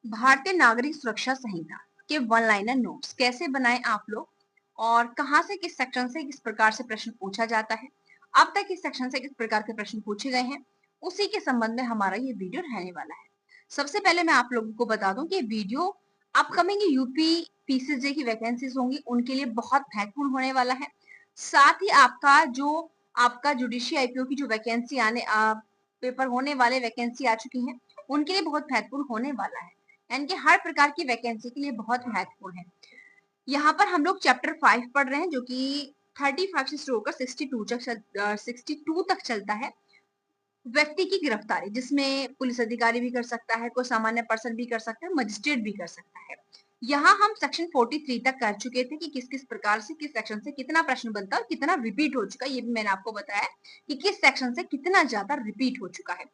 भारतीय नागरिक सुरक्षा संहिता के वन लाइनर नोट्स कैसे बनाएं आप लोग, और कहां से किस सेक्शन से किस प्रकार से प्रश्न पूछा जाता है, अब तक इस सेक्शन से किस प्रकार के प्रश्न पूछे गए हैं, उसी के संबंध में हमारा ये वीडियो रहने वाला है। सबसे पहले मैं आप लोगों को बता दूं कि वीडियो अपकमिंग यूपी पीसीजे की वैकेंसीज होंगी उनके लिए बहुत महत्वपूर्ण होने वाला है। साथ ही आपका जुडिशियल आईपीओ की जो वैकेंसी पेपर होने वाले वैकेंसी आ चुकी हैं उनके लिए बहुत महत्वपूर्ण होने वाला है, यानी कि हर प्रकार की वैकेंसी के लिए बहुत महत्वपूर्ण है। यहाँ पर हम लोग चैप्टर 5 पढ़ रहे हैं जो कि 35 से शुरू होकर 62 तक चलता है। व्यक्ति की गिरफ्तारी, जिसमें पुलिस अधिकारी भी कर सकता है, कोई सामान्य पर्सन भी कर सकता है, मजिस्ट्रेट भी कर सकता है। यहाँ हम सेक्शन 43 तक कर चुके थे कि किस किस प्रकार से किस सेक्शन से कितना प्रश्न बनता है और कितना रिपीट हो चुका है। ये भी मैंने आपको बताया कि किस सेक्शन से कितना ज्यादा रिपीट हो चुका है।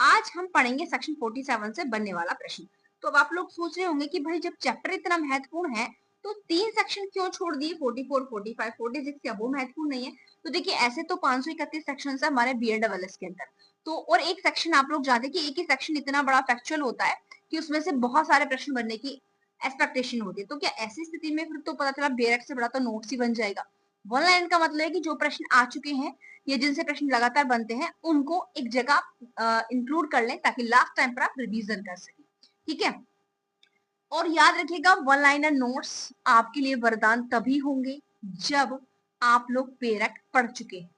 आज हम पढ़ेंगे सेक्शन 47 से बनने वाला प्रश्न। तो अब आप लोग सोच रहे होंगे कि भाई जब चैप्टर इतना महत्वपूर्ण है तो 3 सेक्शन क्यों छोड़ दिए, 44, 45, 46, क्या वो महत्वपूर्ण नहीं है? तो देखिए, ऐसे तो 531 सेक्शन है हमारे BEd के अंदर, तो और एक सेक्शन आप लोग जानते हैं कि एक ही सेक्शन इतना बड़ा फैक्चुअल होता है कि उसमें से बहुत सारे प्रश्न बनने की एक्सपेक्टेशन होती है। तो क्या ऐसी स्थिति में फिर तो पता चला बेरक से बड़ा तो नोट्स ही बन जाएगा। वन लाइन का मतलब है कि जो प्रश्न आ चुके हैं या जिनसे प्रश्न लगातार बनते हैं उनको एक जगह इंक्लूड कर लें ताकि लास्ट टाइम पर आप रिवीजन कर सकें। ठीक है, और याद रखिएगा वन लाइनर नोट्स आपके लिए वरदान तभी होंगे जब आप लोग बेरक पढ़ चुके हैं,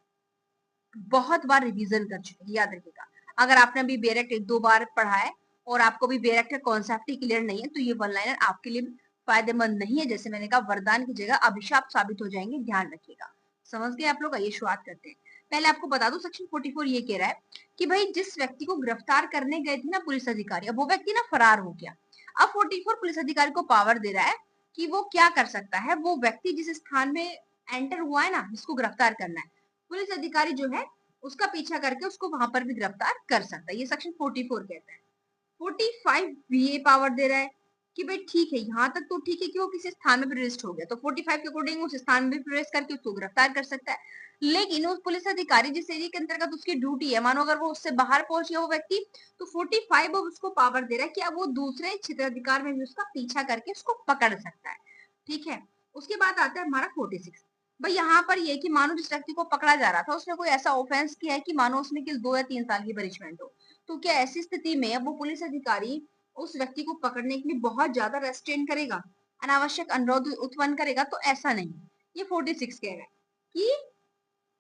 बहुत बार रिवीजन कर चुके हैं। याद रखिएगा, अगर आपने अभी बेरेक्ट 1-2 बार पढ़ा है और आपको भी बेरेक्ट का कॉन्सेप्ट ही क्लियर नहीं है तो ये वन लाइनर आपके लिए फायदेमंद नहीं है। जैसे मैंने कहा, वरदान की जगह अभिशाप साबित हो जाएंगे, ध्यान रखिएगा। समझ गए आप लोग? आइए शुरुआत करते हैं। पहले आपको बता दूं, सेक्शन 44 ये कह रहा है कि भाई जिस व्यक्ति को गिरफ्तार करने गए थे ना पुलिस अधिकारी, अब वो व्यक्ति ना फरार हो गया। अब 44 पुलिस अधिकारी को पावर दे रहा है कि वो क्या कर सकता है, वो व्यक्ति जिस स्थान में एंटर हुआ है ना, जिसको गिरफ्तार करना है, पुलिस अधिकारी जो है उसका पीछा करके उसको वहां पर भी गिरफ्तार कर सकता है। ये सेक्शन 44 कहता है। 45 भी ये पावर दे रहा है कि भाई ठीक है, यहाँ तक तो ठीक है कि वो किसी स्थान में प्रविष्ट हो गया तो 45 के अकॉर्डिंग उस स्थान में भी प्रवेश करके उसको गिरफ्तार कर सकता है। लेकिन उस पुलिस अधिकारी जिस एरिया के अंतर्गत उसकी ड्यूटी है, मानो अगर वो उससे बाहर पहुंच गया वो व्यक्ति, तो 45 अब उसको पावर दे रहा है कि अब वो दूसरे क्षेत्राधिकार में भी उसका पीछा करके उसको पकड़ सकता है। ठीक है, उसके बाद आता है हमारा 46। भाई यहाँ पर ये कि मानो जिस व्यक्ति को पकड़ा जा रहा था उसने कोई ऐसा ऑफेंस किया है कि मानो उसमें किस 2 या 3 साल की पनिशमेंट हो, तो क्या ऐसी स्थिति में अब वो पुलिस अधिकारी उस व्यक्ति को पकड़ने के लिए बहुत ज्यादा रेस्ट्रेन करेगा, अनावश्यक अनुरोध उत्पन्न करेगा? तो ऐसा नहीं। ये 46 कह रहा है कि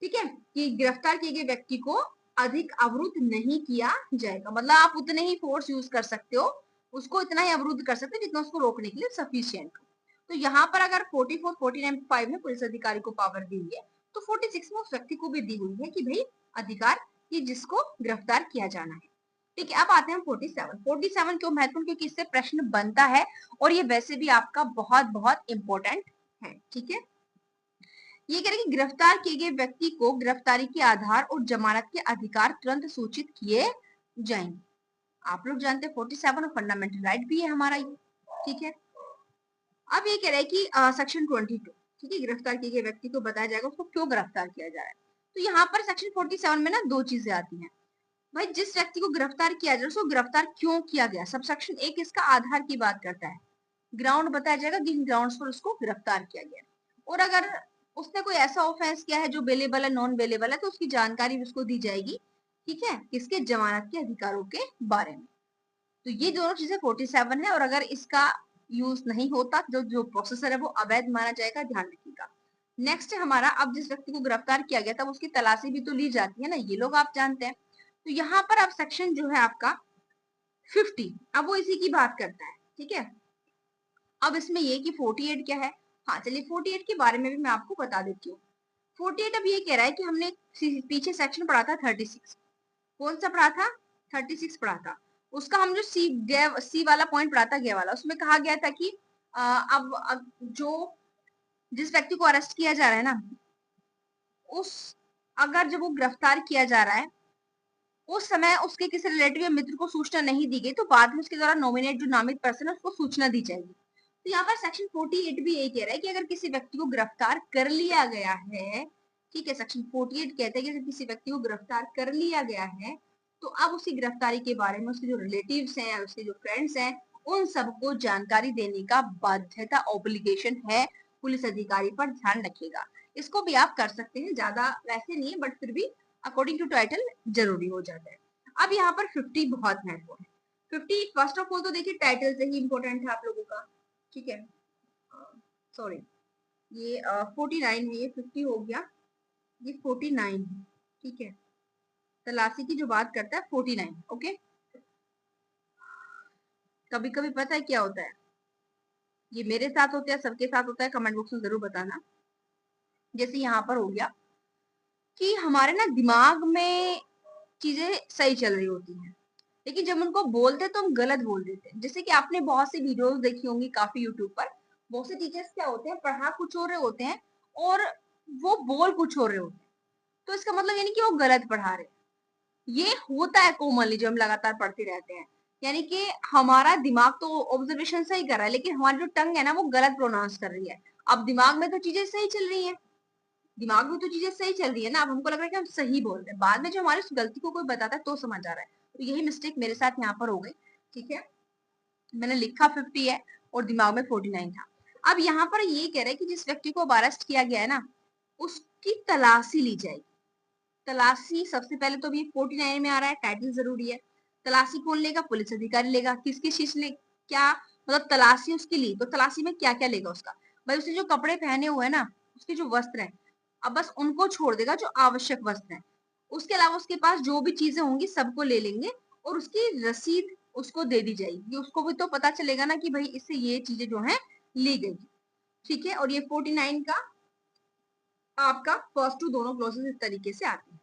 ठीक है, कि गिरफ्तार किए गए व्यक्ति को अधिक अवरुद्ध नहीं किया जाएगा। मतलब आप उतने ही फोर्स यूज कर सकते हो, उसको इतना ही अवरुद्ध कर सकते हो जितना उसको रोकने के लिए सफिशियंट हो। तो यहाँ पर अगर 44, 49, 5 में पुलिस अधिकारी को पावर दी हुई है तो 46 में उस व्यक्ति को भी दी हुई है कि भाई अधिकार कि जिसको गिरफ्तार किया जाना है। ठीक है, अब आते हैं 47। 47 क्यों महत्वपूर्ण? क्योंकि इससे प्रश्न बनता है और ये वैसे भी आपका बहुत बहुत इंपॉर्टेंट है। ठीक है, ये कह रहे कि गिरफ्तार किए गए व्यक्ति को गिरफ्तारी के आधार और जमानत के अधिकार तुरंत सूचित किए जाएंगे। आप लोग जानते हैं 47 फंडामेंटल राइट भी है हमारा ये। ठीक है, अब ये कह रहा है कि सेक्शन 22, ठीक है, गिरफ्तार किए गए व्यक्ति को बताया जाएगा उसको क्यों गिरफ्तार किया जा रहा है। तो यहाँ पर सेक्शन 47 में ना दो चीजें आती हैं। भाई जिस व्यक्ति को गिरफ्तार किया जाए उसको गिरफ्तार क्यों किया गया, सब सेक्शन 1 इसका आधार की बात करता है। ग्राउंड बताया जाएगा किन ग्राउंड्स पर उसको गिरफ्तार किया गया, और अगर उसने कोई ऐसा ऑफेंस किया है जो बेलेबल है, नॉन बेलेबल है, तो उसकी जानकारी उसको दी जाएगी। ठीक है, किसके? जमानत के अधिकारों के बारे में। तो ये दोनों चीजें 47 है, और अगर इसका यूज नहीं होता जो जो प्रोसेसर है वो अवैध माना जाएगा, ध्यान रखिएगा। नेक्स्ट है हमारा, अब जिस व्यक्ति को गिरफ्तार किया गया तब उसकी तलाशी भी तो ली जाती है ना, ये लोग आप जानते हैं। तो यहाँ पर अब सेक्शन जो है आपका 50, अब वो इसी की बात करता है। ठीक है, अब इसमें ये कि 48 क्या है, हाँ चलिए 48 के बारे में भी मैं आपको बता देती हूँ। 48 अब ये कह रहा है कि हमने पीछे सेक्शन पढ़ा था 36, कौन सा पढ़ा था? 36 पढ़ा था। उसका हम जो सी वाला पॉइंट पढ़ा था, गे वाला, उसमें कहा गया था कि अब जो जिस व्यक्ति को अरेस्ट किया जा रहा है ना, उस अगर जब वो गिरफ्तार किया जा रहा है उस समय उसके किसी रिलेटिव या मित्र को सूचना नहीं दी गई तो बाद में उसके द्वारा नॉमिनेट जो नामित पर्सन है उसको सूचना दी जाएगी। तो यहाँ पर सेक्शन 48 भी यही कह रहा है कि अगर किसी व्यक्ति को गिरफ्तार कर लिया गया है, ठीक है, सेक्शन 48 कहता है कि अगर किसी व्यक्ति को गिरफ्तार कर लिया गया है तो अब उसकी गिरफ्तारी के बारे में उसके जो रिलेटिव्स हैं, उसके जो फ्रेंड्स हैं, उन सबको जानकारी देने का बाध्यता ऑब्लिगेशन है पुलिस अधिकारी पर, ध्यान रखिएगा। इसको भी आप कर सकते हैं, ज्यादा वैसे नहीं है बट फिर भी अकॉर्डिंग टू टाइटल जरूरी हो जाता है। अब यहाँ पर 50 बहुत महत्वपूर्ण है। 50 फर्स्ट ऑफ ऑल तो देखिए टाइटल से ही इंपॉर्टेंट है आप लोगों का, ठीक है। सॉरी ये 49 है, ये 50 हो गया, ये 49 है, ठीक है। तलाशी की जो बात करता है 49, ओके। कभी कभी पता है क्या होता है, ये मेरे साथ होता है, सबके साथ होता है, कमेंट बॉक्स में जरूर बताना। जैसे यहाँ पर हो गया कि हमारे ना दिमाग में चीजें सही चल रही होती हैं, लेकिन जब उनको बोलते हैं तो हम गलत बोल देते हैं। जैसे कि आपने बहुत सी वीडियोस देखी होंगी काफी यूट्यूब पर, बहुत से टीचर्स क्या होते हैं, पढ़ा कुछ हो रहे होते हैं और वो बोल कुछ हो रहे होते हैं, तो इसका मतलब यानी कि वो गलत पढ़ा रहे हैं। ये होता है कॉमनली जब हम लगातार पढ़ते रहते हैं, यानी कि हमारा दिमाग तो ऑब्जर्वेशन सही कर रहा है, लेकिन हमारी जो टंग है ना वो गलत प्रोनाउंस कर रही है। अब दिमाग में तो चीजें सही चल रही है, दिमाग में तो चीजें सही चल रही है ना, अब हमको लग रहा है कि हम सही बोल रहे हैं, बाद में जो हमारी उस गलती को कोई बताता है तो समझ आ रहा है। तो यही मिस्टेक मेरे साथ यहाँ पर हो गई, ठीक है। मैंने लिखा 50 है और दिमाग में 49 था। अब यहाँ पर ये कह रहा है कि जिस व्यक्ति को अरेस्ट किया गया है ना, उसकी तलाशी ली जाएगी। तलाशी सबसे पहले तो अभी 49 में आ रहा है, टाइटल जरूरी है। तलाशी कौन लेगा? पुलिस अधिकारी लेगा। किसकी चीज ले, क्या मतलब तलाशी उसकी ली, तो तलाशी में क्या क्या लेगा उसका? भाई उसने जो कपड़े पहने हुए हैं ना, उसके जो वस्त्र हैं, अब बस उनको छोड़ देगा जो आवश्यक वस्त्र हैं। उसके अलावा उसके पास जो भी चीजें होंगी सबको ले लेंगे और उसकी रसीद उसको दे दी जाएगी। उसको भी तो पता चलेगा ना कि भाई इससे ये चीजें जो है ली गई, ठीक है। और ये 49 का आपका फर्स्ट टू दोनों क्लॉजेस इस तरीके से आते हैं।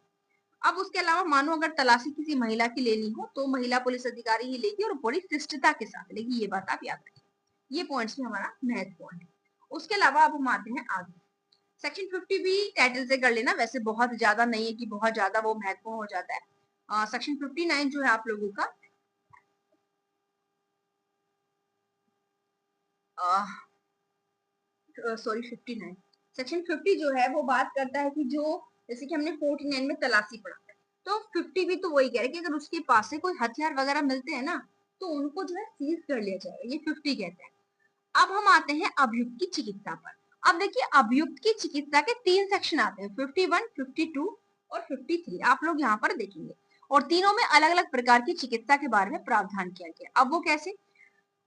अब उसके अलावा मानो अगर तलाशी किसी महिला की लेनी हो तो महिला पुलिस अधिकारी ही लेगी और बड़ी शिष्टता के साथ लेगी, ये बात आप याद रखिए। ये पॉइंट्स भी हमारा महत्वपूर्ण है। उसके अलावा अब हम आते हैं आगे। सेक्शन 50 भी टाइटल से कर लेना, वैसे बहुत ज्यादा नहीं है कि बहुत ज्यादा वो महत्वपूर्ण हो जाता है। सेक्शन 59 जो है आप लोगों का सॉरी 59, सेक्शन 50 जो है वो बात करता है कि जो जैसे कि हमने 49 में तलाशी पढ़ा, तो 50 भी तो वही कह रहे कि अगर उसके पास से कोई हथियार वगैरह मिलते हैं ना तो उनको जो है सीज कर लिया जाएगा, ये 50 कहते हैं। अब हम आते हैं अभियुक्त की चिकित्सा पर। अब देखिए अभियुक्त की चिकित्सा के 3 सेक्शन आते हैं, 51, 52 और 53। आप लोग यहाँ पर देखेंगे और तीनों में अलग अलग प्रकार की चिकित्सा के बारे में प्रावधान किया गया। अब वो कैसे?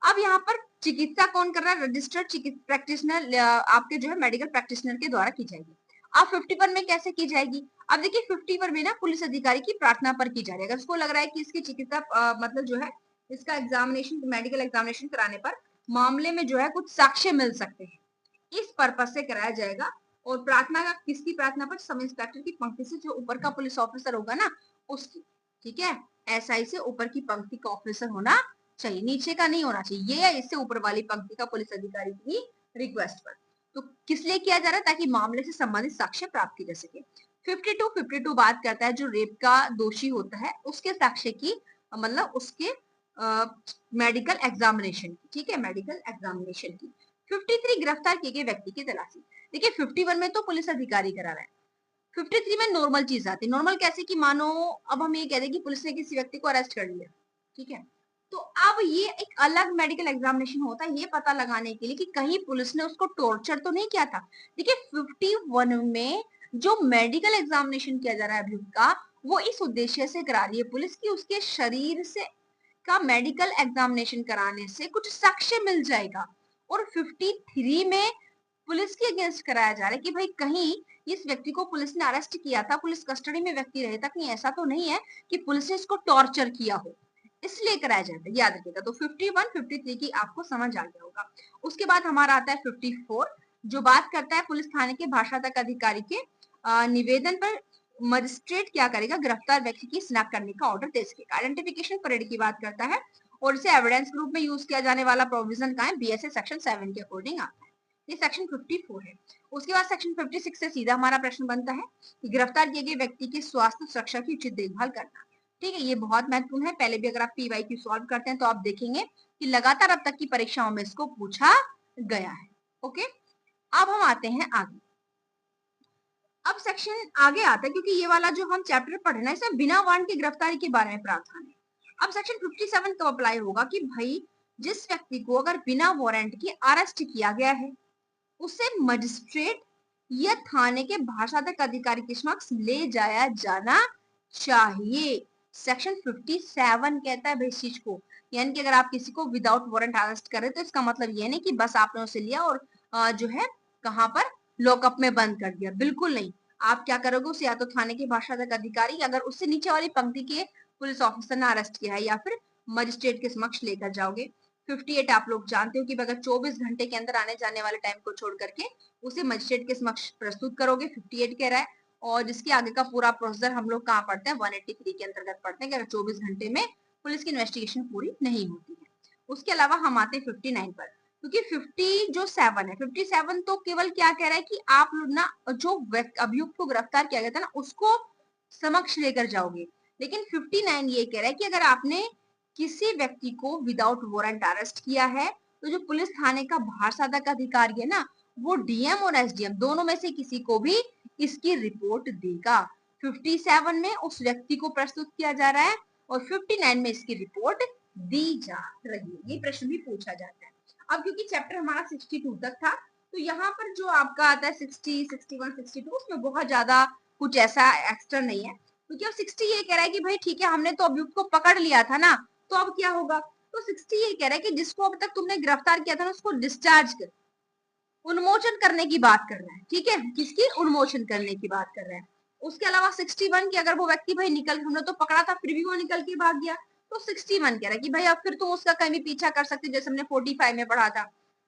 अब यहाँ पर चिकित्सा कौन कर रहा है? रजिस्टर्ड प्रैक्टिशनर, आपके जो है मेडिकल प्रैक्टिशनर के द्वारा की जाएगी। अब 51 में कैसे की जाएगी? अब देखिए 51 में ना पुलिस अधिकारी की प्रार्थना पर की जा रही है। अगर उसको लग रहा है कि इसकी चिकित्सा मतलब जो है इसका एग्जामिनेशन, मेडिकल एग्जामिनेशन कराने पर मामले में जो है कुछ साक्ष्य मिल सकते हैं, इस पर्पज से कराया जाएगा। और प्रार्थना का किसकी प्रार्थना पर? सब इंस्पेक्टर की पंक्ति से जो ऊपर का पुलिस ऑफिसर होगा ना उसकी, ठीक है। एसआई से ऊपर की पंक्ति का ऑफिसर होना चाहिए, नीचे का नहीं होना चाहिए, ये या इससे ऊपर वाली पंक्ति का पुलिस अधिकारी की रिक्वेस्ट पर। तो किस लिए किया जा रहा है? ताकि मामले से संबंधित साक्ष्य प्राप्त की जा सके। 52 बात करता है जो रेप का दोषी होता है उसके साक्ष्य की, मतलब उसके मेडिकल एग्जामिनेशन की, ठीक है, मेडिकल एग्जामिनेशन की। 53 गिरफ्तार किए गए व्यक्ति की तलाशी। देखिए 51 में तो पुलिस अधिकारी करा रहा है, 53 में नॉर्मल चीज आती है। नॉर्मल कैसे कि मानो अब हम ये कह दें कि पुलिस ने किसी व्यक्ति को अरेस्ट कर लिया, ठीक है, तो अब ये एक अलग मेडिकल एग्जामिनेशन होता है ये पता लगाने के लिए कि कहीं पुलिस ने उसको टॉर्चर तो नहीं किया था। देखिए 51 में जो मेडिकल एग्जामिनेशन किया जा रहा है अभियुक्त का, वो इस उद्देश्य से करा रही है पुलिस की उसके शरीर से का मेडिकल एग्जामिनेशन कराने से कुछ साक्ष्य मिल जाएगा। और 53 में पुलिस के अगेंस्ट कराया जा रहा है कि भाई कहीं इस व्यक्ति को पुलिस ने अरेस्ट किया था, पुलिस कस्टडी में व्यक्ति रहे था, कहीं ऐसा तो नहीं है कि पुलिस ने इसको टॉर्चर किया हो, इसलिए कराया जाता है, याद रखिएगा। तो 51, 53 की आपको समझ आ गया होगा। उसके बाद हमारा आता है 54 जो बात करता है पुलिस थाने के भाषा तक अधिकारी के निवेदन पर मजिस्ट्रेट क्या करेगा? गिरफ्तार व्यक्ति की शिनाख्त करने का ऑर्डर दे सकेगा। आइडेंटिफिकेशन परेड की बात करता है और इसे एविडेंस के रूप में यूज किया जाने वाला प्रोविजन का है, बीएसए सेक्शन 7 के अकॉर्डिंग आता है। ये सेक्शन 54 है। उसके बाद सेक्शन 56 से सीधा हमारा प्रश्न बनता है कि गिरफ्तार किए गए व्यक्ति की स्वास्थ्य सुरक्षा की उचित देखभाल करना, ठीक है। ये बहुत महत्वपूर्ण है, पहले भी अगर आप पीवाईक्यू सॉल्व करते हैं तो आप देखेंगे कि लगातार अब तक की परीक्षाओं में इसको पूछा गया है, ओके। अब हम आते हैं आगे। अब सेक्शन आगे आता है क्योंकि ये वाला जो हम चैप्टर पढ़ रहे हैं इसमें बिना वारंट की गिरफ्तारी के बारे में प्रावधान है। अब सेक्शन 57 कब अप्लाई होगा कि भाई जिस व्यक्ति को अगर बिना वारंट के अरेस्ट किया गया है उसे मजिस्ट्रेट या थाने के भाषातक अधिकारी के समक्ष ले जाया जाना चाहिए। सेक्शन 57 कहता है भाई इस चीज को, यानी कि अगर आप किसी को विदाउट वारंट अरेस्ट करें तो इसका मतलब ये नहीं कि बस आपने उसे लिया और जो है कहां पर लॉकअप में बंद कर दिया, बिल्कुल नहीं। आप क्या करोगे, उसे या तो थाने के भाषातक अधिकारी, अगर उससे नीचे वाली पंक्ति के पुलिस ऑफिसर ने अरेस्ट किया है, या फिर मजिस्ट्रेट के समक्ष लेकर जाओगे। 58 आप लोग जानते हो कि अगर 24 घंटे के अंदर आने जाने वाले टाइम को छोड़ करके उसे मजिस्ट्रेट के समक्ष प्रस्तुत करोगे, 58 कह रहा है। और जिसके आगे का पूरा प्रोसीजर हम लोग कहाँ पढ़ते हैं, 183 के अंतर्गत पढ़ते हैं कि अगर 24 घंटे में पुलिस की इन्वेस्टिगेशन पूरी नहीं होती है। उसके अलावा हम आते हैं 59 पर, क्योंकि 50 जो 7 है, 57 तो केवल क्या कह रहा है कि आप लोग ना जो अभियुक्त को गिरफ्तार किया गया था ना उसको समक्ष लेकर जाओगे। लेकिन 59 ये कह रहा है कि अगर आपने किसी व्यक्ति को विदाउट वारंट अरेस्ट किया है तो जो पुलिस थाने का भाषातक अधिकारी है ना वो डीएम और एसडीएम दोनों में से किसी को भी इसकी रिपोर्ट देगा। 57 में उस व्यक्ति को प्रस्तुत किया जा रहा है और 59 में इसकी रिपोर्ट दी जा रही है। ये प्रश्न भी पूछा जाता है। अब क्योंकि चैप्टर हमारा 62 तक था तो यहाँ पर जो आपका आता है 60, 61, 62 उसमें बहुत ज्यादा कुछ ऐसा एक्स्ट्रा नहीं है, क्योंकि अब 60 ये कह रहा है कि भाई ठीक है हमने तो अभियुक्त को पकड़ लिया था ना, तो अब क्या होगा। तो 60 ये कह रहा है कि जिसको अब तक तुमने गिरफ्तार किया था ना उसको डिस्चार्ज कर, उन्मोचन करने की बात कर रहा है, ठीक है, किसकी उन्मोचन करने की बात कर रहा है। उसके अलावा 61 की अगर वो व्यक्ति भाई निकल, हमने तो पकड़ा था फिर भी वो निकल के भाग गया, तो 61 कह रहा है कि भाई अब फिर तो उसका कहीं भी पीछा कर सकते जैसे हमने 45 में पढ़ा था,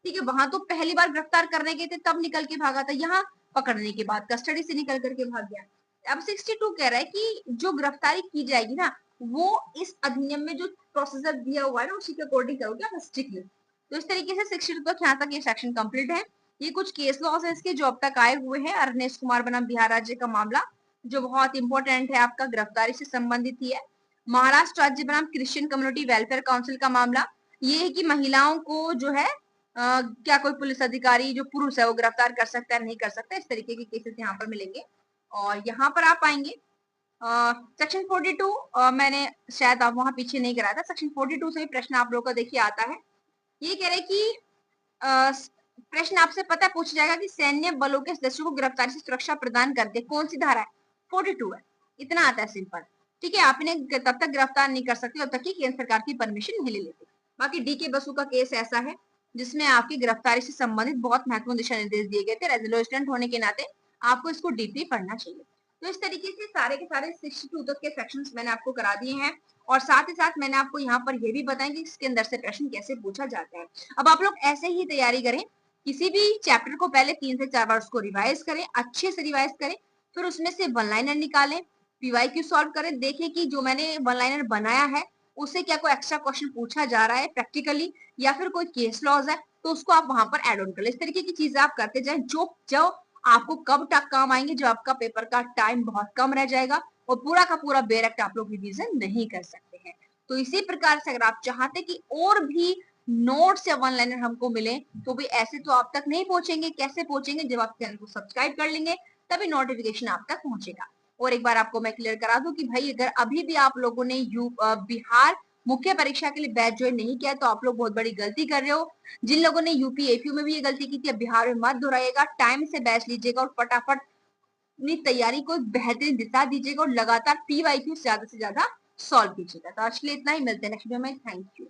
ठीक है, वहां तो पहली बार गिरफ्तार करने गए थे तब निकल के भागा था, यहाँ पकड़ने के बाद कस्टडी से निकल करके भाग गया। अब 62 कह रहा है कि जो गिरफ्तारी की जाएगी ना वो इस अधिनियम में जो प्रोसीजर दिया हुआ है ना उसी के अकॉर्डिंग करोगे स्ट्रिक्टली। तो इस तरीके से 62 तक यहाँ तक ये सेक्शन कंप्लीट है। ये कुछ केस लॉज है इसके जो अब तक आए हुए हैं। अरनेश कुमार बनाम बिहार राज्य का मामला जो बहुत इंपॉर्टेंट है आपका, गिरफ्तारी से संबंधित ही है। महाराष्ट्र राज्य बनाम क्रिश्चियन कम्युनिटी वेलफेयर काउंसिल का मामला, ये है कि महिलाओं को जो है क्या कोई पुलिस अधिकारी जो पुरुष है वो गिरफ्तार कर सकता है नहीं कर सकता, इस तरीके के केसेस यहाँ पर मिलेंगे। और यहाँ पर आप पाएंगे सेक्शन 42 मैंने शायद आप वहां पीछे नहीं कराया था, सेक्शन 42 से भी प्रश्न आप लोगों का देखिए आता है। ये कह रहे कि प्रश्न आपसे पता पूछा जाएगा कि सैन्य बलों के सदस्यों को गिरफ्तारी से सुरक्षा प्रदान करते कौन सी धारा है, 42 है, इतना आता है सिंपल, ठीक है। आप इन्हें तब तक गिरफ्तार नहीं कर सकते जब तक कि केंद्र सरकार की परमिशन नहीं ले लेते। बाकी डी के बसु का केस ऐसा है जिसमें आपकी गिरफ्तारी से संबंधित बहुत महत्वपूर्ण दिशा निर्देश दिए गए थे, रेजिडेंट स्टूडेंट होने के नाते आपको इसको डीपली पढ़ना चाहिए। तो इस तरीके से सारे के सारे 62 तक के सेक्शंस मैंने आपको करा दिए हैं और साथ ही साथ मैंने आपको यहाँ पर ये भी बताया कि इसके अंदर से प्रश्न कैसे पूछा जाता है। अब आप लोग ऐसे ही तैयारी करें, किसी भी चैप्टर को पहले 3 से 4 बार उसको रिवाइज करें, अच्छे से रिवाइज करें, फिर उसमें से वन लाइनर निकालें, पीवाईक्यू सॉल्व करें, देखें कि जो मैंने वन लाइनर बनाया है उससे क्या कोई एक्स्ट्रा क्वेश्चन पूछा जा रहा है प्रैक्टिकली या फिर कोई केस लॉज है तो उसको आप वहां पर एड ऑन कर ले। इस तरीके की चीजें आप करते जाएं जो जो आपको कब तक काम आएंगे जब आपका पेपर का टाइम बहुत कम रह जाएगा और पूरा का पूरा बेरक्ट आप लोग रिवीजन नहीं कर सकते हैं। तो इसी प्रकार से अगर आप चाहते कि और भी नोट्स या वन लाइनर हमको मिले तो भी ऐसे तो आप तक नहीं पहुंचेंगे, कैसे पहुंचेंगे, जब आप चैनल को सब्सक्राइब कर लेंगे तभी नोटिफिकेशन आप तक पहुंचेगा। और एक बार आपको मैं क्लियर करा दूं कि भाई अगर अभी भी आप लोगों ने बिहार मुख्य परीक्षा के लिए बैच ज्वाइन नहीं किया तो आप लोग बहुत बड़ी गलती कर रहे हो। जिन लोगों ने यूपी एपीयू में भी ये गलती की थी अब बिहार में मत दोहराइएगा, टाइम से बैच लीजिएगा और फटाफट अपनी तैयारी को बेहतरीन दिशा दीजिएगा और लगातार पीवाईक्यू ज्यादा से ज्यादा सॉल्व कीजिएगा। तो आज के लिए इतना ही, मिलते हैं नेक्स्ट वीडियो में। Thank you.